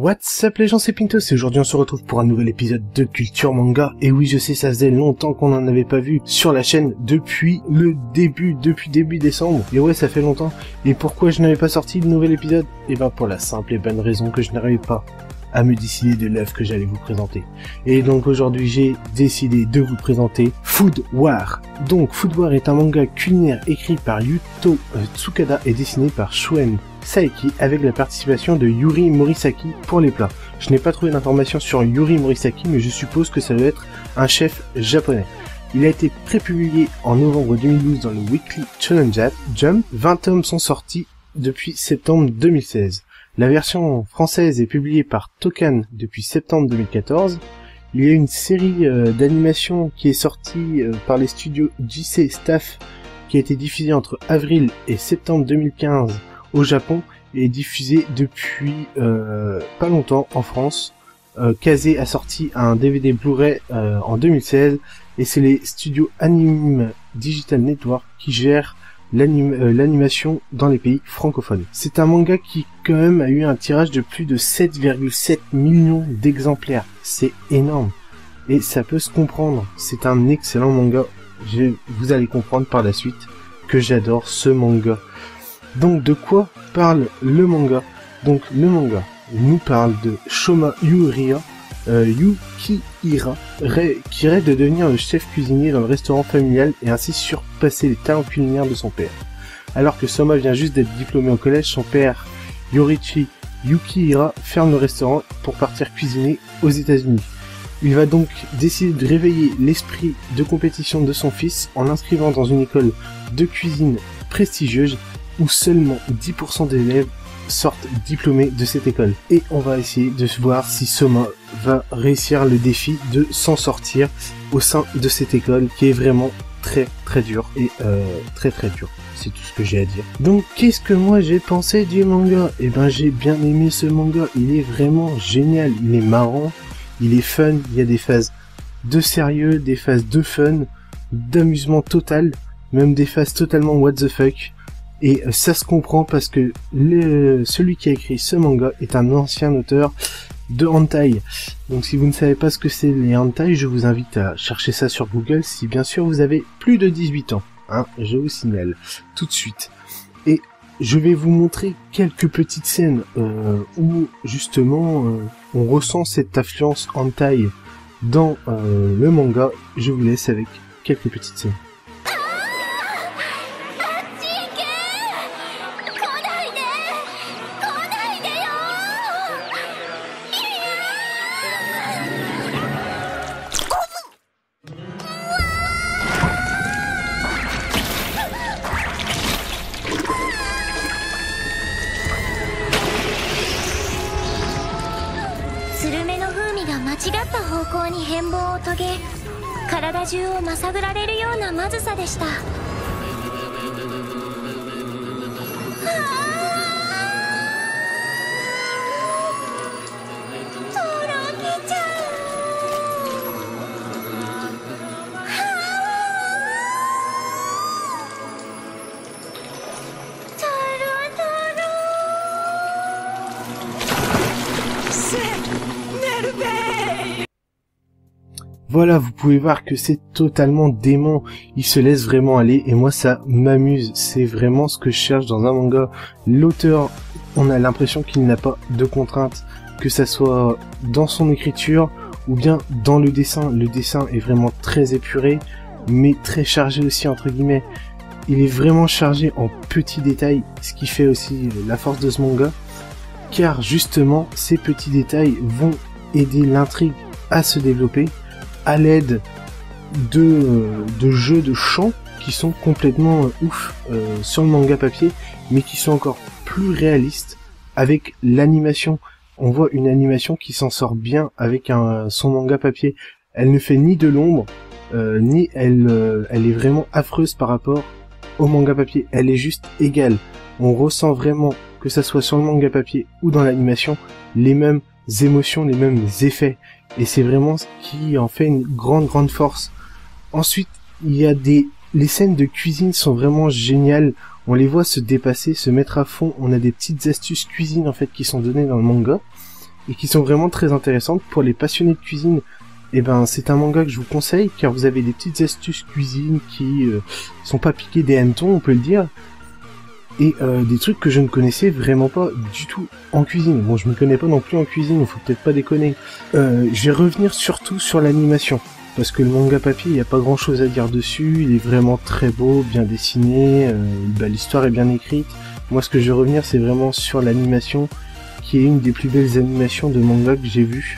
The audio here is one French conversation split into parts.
What's up les gens, c'est Pintos et aujourd'hui on se retrouve pour un nouvel épisode de Culture Manga. Et oui, je sais, ça faisait longtemps qu'on n'en avait pas vu sur la chaîne depuis début décembre. Et ouais, ça fait longtemps. Et pourquoi je n'avais pas sorti de nouvel épisode? Eh ben pour la simple et bonne raison que je n'arrivais pas à me décider de l'œuvre que j'allais vous présenter. Et donc aujourd'hui j'ai décidé de vous présenter Food War. Donc Food War est un manga culinaire écrit par Yuto Tsukada et dessiné par Shuen Saeki avec la participation de Yuri Morisaki pour les plats. Je n'ai pas trouvé d'informations sur Yuri Morisaki, mais je suppose que ça doit être un chef japonais. Il a été prépublié en novembre 2012 dans le Weekly Challenge Jump. 20 tomes sont sortis depuis septembre 2016. La version française est publiée par Tokan depuis septembre 2014. Il y a une série d'animation qui est sortie par les studios JC Staff qui a été diffusée entre avril et septembre 2015 au Japon et est diffusée depuis pas longtemps en France. Kazé a sorti un DVD Blu-ray en 2016 et c'est les studios Anime Digital Network qui gèrent l'animation dans les pays francophones. C'est un manga qui quand même a eu un tirage de plus de 7,7 millions d'exemplaires. C'est énorme. Et ça peut se comprendre. C'est un excellent manga. Vous allez comprendre par la suite que j'adore ce manga. Donc de quoi parle le manga? Donc le manga nous parle de Shoma Yukihira qui rêve de devenir le chef cuisinier dans le restaurant familial et ainsi surpasser les talents culinaires de son père. Alors que Soma vient juste d'être diplômé au collège, son père Yorichi Yukihira ferme le restaurant pour partir cuisiner aux États-Unis. Il va donc décider de réveiller l'esprit de compétition de son fils en l'inscrivant dans une école de cuisine prestigieuse où seulement 10% des élèves sortent diplômés de cette école. Et on va essayer de voir si Soma va réussir le défi de s'en sortir au sein de cette école qui est vraiment très dur et très dur. C'est tout ce que j'ai à dire. Donc qu'est-ce que moi j'ai pensé du manga? Eh ben j'ai bien aimé ce manga, il est vraiment génial, il est marrant, il est fun, il y a des phases de sérieux, des phases de fun, d'amusement total, même des phases totalement what the fuck. Et ça se comprend parce que celui qui a écrit ce manga est un ancien auteur de hentai. Donc si vous ne savez pas ce que c'est les hentai, je vous invite à chercher ça sur Google si bien sûr vous avez plus de 18 ans. Hein, je vous signale tout de suite. Et je vais vous montrer quelques petites scènes où justement on ressent cette influence hentai dans le manga. Je vous laisse avec quelques petites scènes. Voilà, vous pouvez voir que c'est totalement dément, il se laisse vraiment aller et moi ça m'amuse, c'est vraiment ce que je cherche dans un manga. L'auteur, on a l'impression qu'il n'a pas de contraintes, que ça soit dans son écriture ou bien dans le dessin. Le dessin est vraiment très épuré, mais très chargé aussi entre guillemets. Il est vraiment chargé en petits détails, ce qui fait aussi la force de ce manga, car justement ces petits détails vont aider l'intrigue à se développer à l'aide de jeux de chant qui sont complètement ouf sur le manga papier, mais qui sont encore plus réalistes avec l'animation. On voit une animation qui s'en sort bien avec son manga papier. Elle ne fait ni de l'ombre, ni elle est vraiment affreuse par rapport au manga papier. Elle est juste égale. On ressent vraiment, que ça soit sur le manga papier ou dans l'animation, les mêmes émotions, les mêmes effets. Et c'est vraiment ce qui en fait une grande force. Ensuite, il y a les scènes de cuisine sont vraiment géniales. On les voit se dépasser, se mettre à fond. On a des petites astuces cuisine en fait qui sont données dans le manga. et qui sont vraiment très intéressantes pour les passionnés de cuisine. Et ben c'est un manga que je vous conseille car vous avez des petites astuces cuisine qui sont pas piquées des hannetons, on peut le dire, et des trucs que je ne connaissais vraiment pas du tout en cuisine. Bon, je me connais pas non plus en cuisine, il faut peut-être pas déconner. Je vais revenir surtout sur l'animation, parce que le manga papier, il y a pas grand chose à dire dessus, il est vraiment très beau, bien dessiné, l'histoire est bien écrite. Moi ce que je vais revenir c'est vraiment sur l'animation, qui est une des plus belles animations de manga que j'ai vues.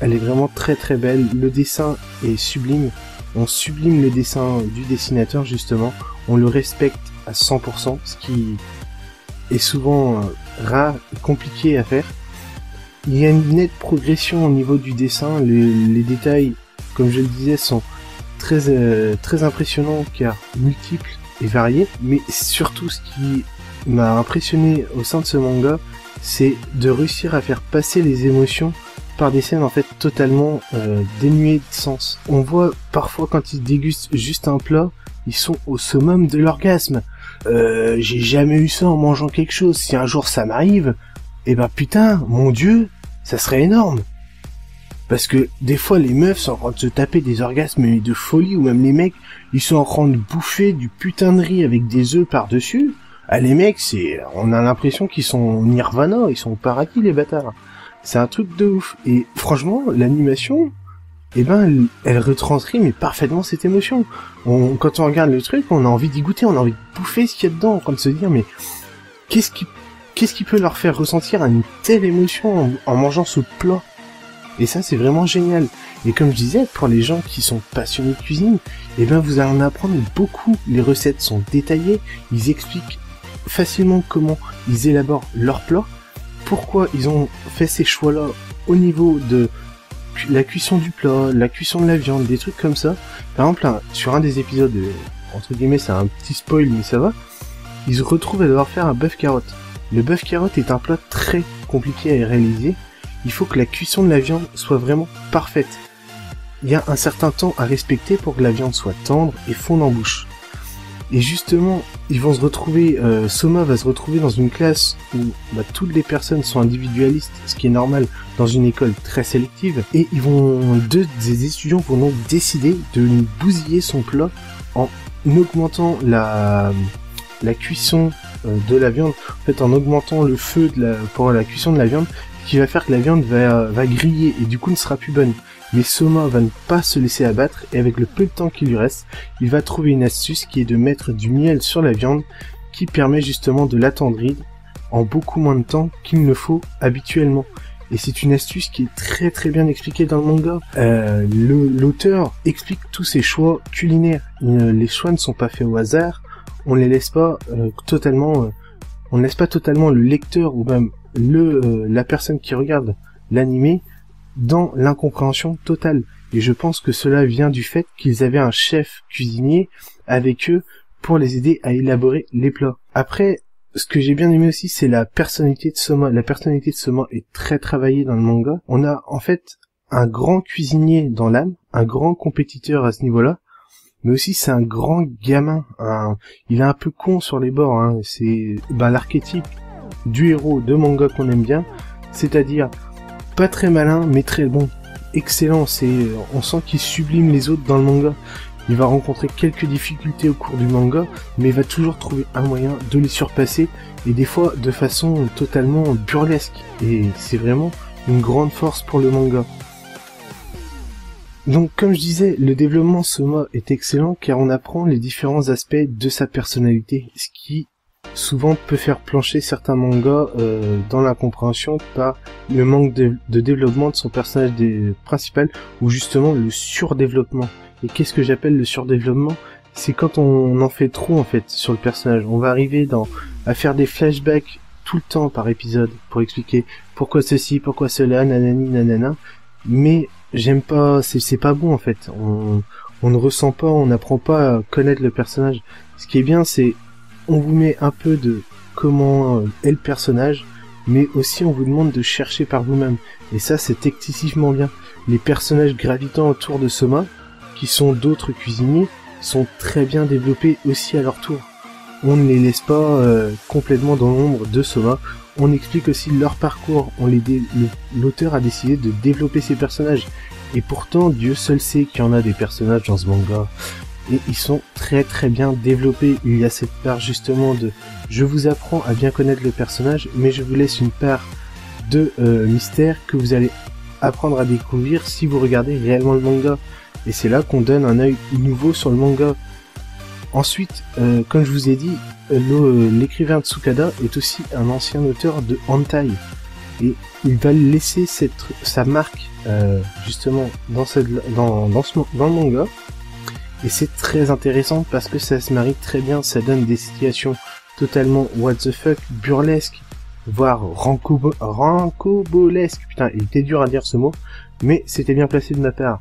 Elle est vraiment très très belle, le dessin est sublime, on sublime le dessin du dessinateur justement, on le respecte à 100%, ce qui est souvent rare et compliqué à faire. Il y a une nette progression au niveau du dessin, les détails, comme je le disais, sont très impressionnants car multiples et variés, mais surtout ce qui m'a impressionné au sein de ce manga, c'est de réussir à faire passer les émotions par des scènes en fait totalement dénuées de sens. On voit parfois quand ils dégustent juste un plat, ils sont au summum de l'orgasme. J'ai jamais eu ça en mangeant quelque chose. Si un jour ça m'arrive, eh ben putain, mon dieu, ça serait énorme. Parce que des fois les meufs sont en train de se taper des orgasmes de folie, ou même les mecs, ils sont en train de bouffer du putain de riz avec des œufs par-dessus. Ah les mecs, on a l'impression qu'ils sont au nirvana, ils sont au paradis les bâtards. C'est un truc de ouf. Et franchement, l'animation, eh ben, elle retranscrit mais parfaitement cette émotion. Quand on regarde le truc, on a envie d'y goûter, on a envie de bouffer ce qu'il y a dedans, en train de se dire, mais qu'est-ce qui peut leur faire ressentir une telle émotion en mangeant ce plat? Et ça, c'est vraiment génial. Et comme je disais, pour les gens qui sont passionnés de cuisine, eh ben, vous allez en apprendre beaucoup. Les recettes sont détaillées, ils expliquent facilement comment ils élaborent leurs plats, pourquoi ils ont fait ces choix-là au niveau de la cuisson du plat, la cuisson de la viande, des trucs comme ça. Par exemple, sur un des épisodes, entre guillemets, c'est un petit spoil, mais ça va, ils se retrouvent à devoir faire un bœuf carotte. Le bœuf carotte est un plat très compliqué à réaliser. Il faut que la cuisson de la viande soit vraiment parfaite. Il y a un certain temps à respecter pour que la viande soit tendre et fonde en bouche. Et justement, ils vont se retrouver, Soma va se retrouver dans une classe où toutes les personnes sont individualistes, ce qui est normal dans une école très sélective, et deux des étudiants vont donc décider de bousiller son plat en augmentant la cuisson de la viande, en fait en augmentant le feu pour la cuisson de la viande, ce qui va faire que la viande va griller et du coup ne sera plus bonne. Mais Soma va ne pas se laisser abattre et avec le peu de temps qui lui reste, il va trouver une astuce qui est de mettre du miel sur la viande qui permet justement de l'attendrir en beaucoup moins de temps qu'il ne faut habituellement. Et c'est une astuce qui est très très bien expliquée dans le manga. L'auteur explique tous ses choix culinaires. Les choix ne sont pas faits au hasard, on ne laisse pas totalement le lecteur ou même la personne qui regarde l'animé dans l'incompréhension totale. Et je pense que cela vient du fait qu'ils avaient un chef cuisinier avec eux pour les aider à élaborer les plats. Après, ce que j'ai bien aimé aussi, c'est la personnalité de Soma. La personnalité de Soma est très travaillée dans le manga. On a en fait un grand cuisinier dans l'âme, un grand compétiteur à ce niveau-là, mais aussi c'est un grand gamin. Il est un peu con sur les bords, hein. C'est l'archétype du héros de manga qu'on aime bien, c'est-à-dire pas très malin, mais très bon. Excellent, on sent qu'il sublime les autres dans le manga. Il va rencontrer quelques difficultés au cours du manga, mais il va toujours trouver un moyen de les surpasser, et des fois de façon totalement burlesque. Et c'est vraiment une grande force pour le manga. Donc comme je disais, le développement Soma est excellent car on apprend les différents aspects de sa personnalité, ce qui souvent peut faire plancher certains mangas dans l'incompréhension par le manque de développement de son personnage principal, ou justement le surdéveloppement. Et qu'est-ce que j'appelle le surdéveloppement? C'est quand on en fait trop en fait sur le personnage. On va arriver à faire des flashbacks tout le temps par épisode pour expliquer pourquoi ceci, pourquoi cela, nanani nanana. Mais j'aime pas, c'est pas bon en fait. On ne ressent pas, on n'apprend pas à connaître le personnage. Ce qui est bien, c'est on vous met un peu de comment est le personnage, mais aussi on vous demande de chercher par vous-même. Et ça, c'est excessivement bien. Les personnages gravitant autour de Soma, qui sont d'autres cuisiniers, sont très bien développés aussi à leur tour. on ne les laisse pas complètement dans l'ombre de Soma. On explique aussi leur parcours. L'auteur a décidé de développer ses personnages. Et pourtant, Dieu seul sait qu'il y en a des personnages dans ce manga. Et ils sont très très bien développés. Il y a cette part justement de je vous apprends à bien connaître le personnage, mais je vous laisse une part de mystère que vous allez apprendre à découvrir si vous regardez réellement le manga. Et c'est là qu'on donne un œil nouveau sur le manga. Ensuite, comme je vous ai dit, l'écrivain Tsukada est aussi un ancien auteur de hentai. Et il va laisser sa marque justement dans le manga. Et c'est très intéressant parce que ça se marie très bien, ça donne des situations totalement what the fuck, burlesques, voire rancobolesques. Putain, il était dur à dire ce mot, mais c'était bien placé de ma part.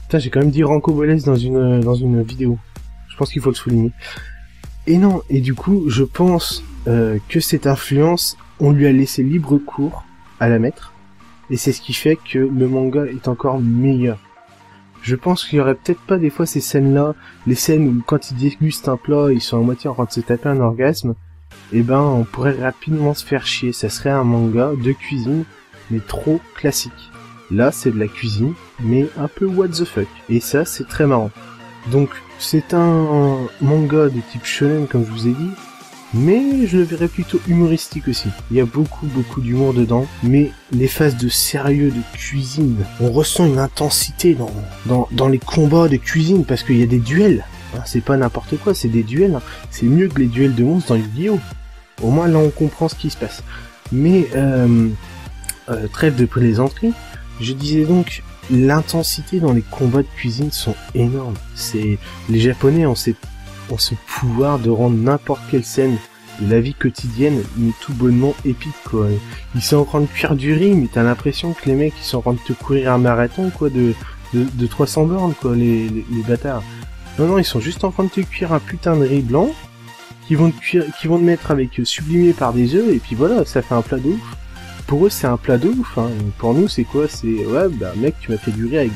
Putain, j'ai quand même dit rancobolesque dans une vidéo. Je pense qu'il faut le souligner. Et non, et du coup, je pense que cette influence, on lui a laissé libre cours à la mettre, et c'est ce qui fait que le manga est encore meilleur. Je pense qu'il y aurait peut-être pas des fois ces scènes-là, les scènes où quand ils dégustent un plat, ils sont à moitié en train de se taper un orgasme, et ben on pourrait rapidement se faire chier. Ça serait un manga de cuisine, mais trop classique. Là, c'est de la cuisine, mais un peu what the fuck. Et ça, c'est très marrant. Donc, c'est un manga de type shonen, comme je vous ai dit, mais je le verrais plutôt humoristique aussi. Il y a beaucoup d'humour dedans, mais les phases de sérieux de cuisine, on ressent une intensité dans les combats de cuisine, parce qu'il y a des duels. Hein, c'est pas n'importe quoi, c'est des duels. Hein. C'est mieux que les duels de monstres dans Yu-Gi-Oh! Au moins là on comprend ce qui se passe. Mais trêve de plaisanterie, je disais donc, l'intensité dans les combats de cuisine sont énormes. Les Japonais ont ce pouvoir de rendre n'importe quelle scène de la vie quotidienne mais tout bonnement épique, quoi. Ils sont en train de cuire du riz, mais t'as l'impression que les mecs ils sont en train de te courir un marathon, quoi, de 300 bornes, quoi, les bâtards. Non, ils sont juste en train de te cuire un putain de riz blanc qui vont te mettre avec sublimé par des œufs, et puis voilà, ça fait un plat de ouf. Pour eux, c'est un plat de ouf, hein. Pour nous, c'est quoi? C'est, ouais, bah, mec, tu m'as fait du riz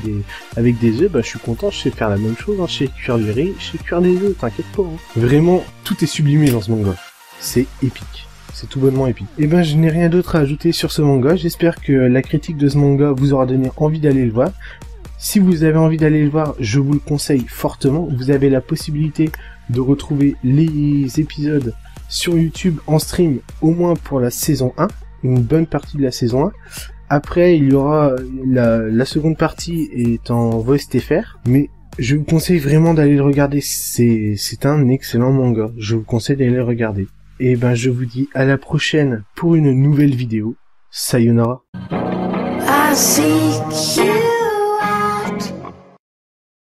avec des œufs, bah, je suis content, je sais faire la même chose, hein. Je sais cuire du riz, je sais cuire des œufs, t'inquiète pas, hein. Vraiment, tout est sublimé dans ce manga. C'est épique. C'est tout bonnement épique. Et ben, je n'ai rien d'autre à ajouter sur ce manga. J'espère que la critique de ce manga vous aura donné envie d'aller le voir. Si vous avez envie d'aller le voir, je vous le conseille fortement. Vous avez la possibilité de retrouver les épisodes sur YouTube en stream, au moins pour la saison 1. Une bonne partie de la saison 1. Après, il y aura la seconde partie est en voice TFR, mais je vous conseille vraiment d'aller le regarder. C'est un excellent manga. Je vous conseille d'aller le regarder. Et ben, je vous dis à la prochaine pour une nouvelle vidéo. Sayonara. I seek you.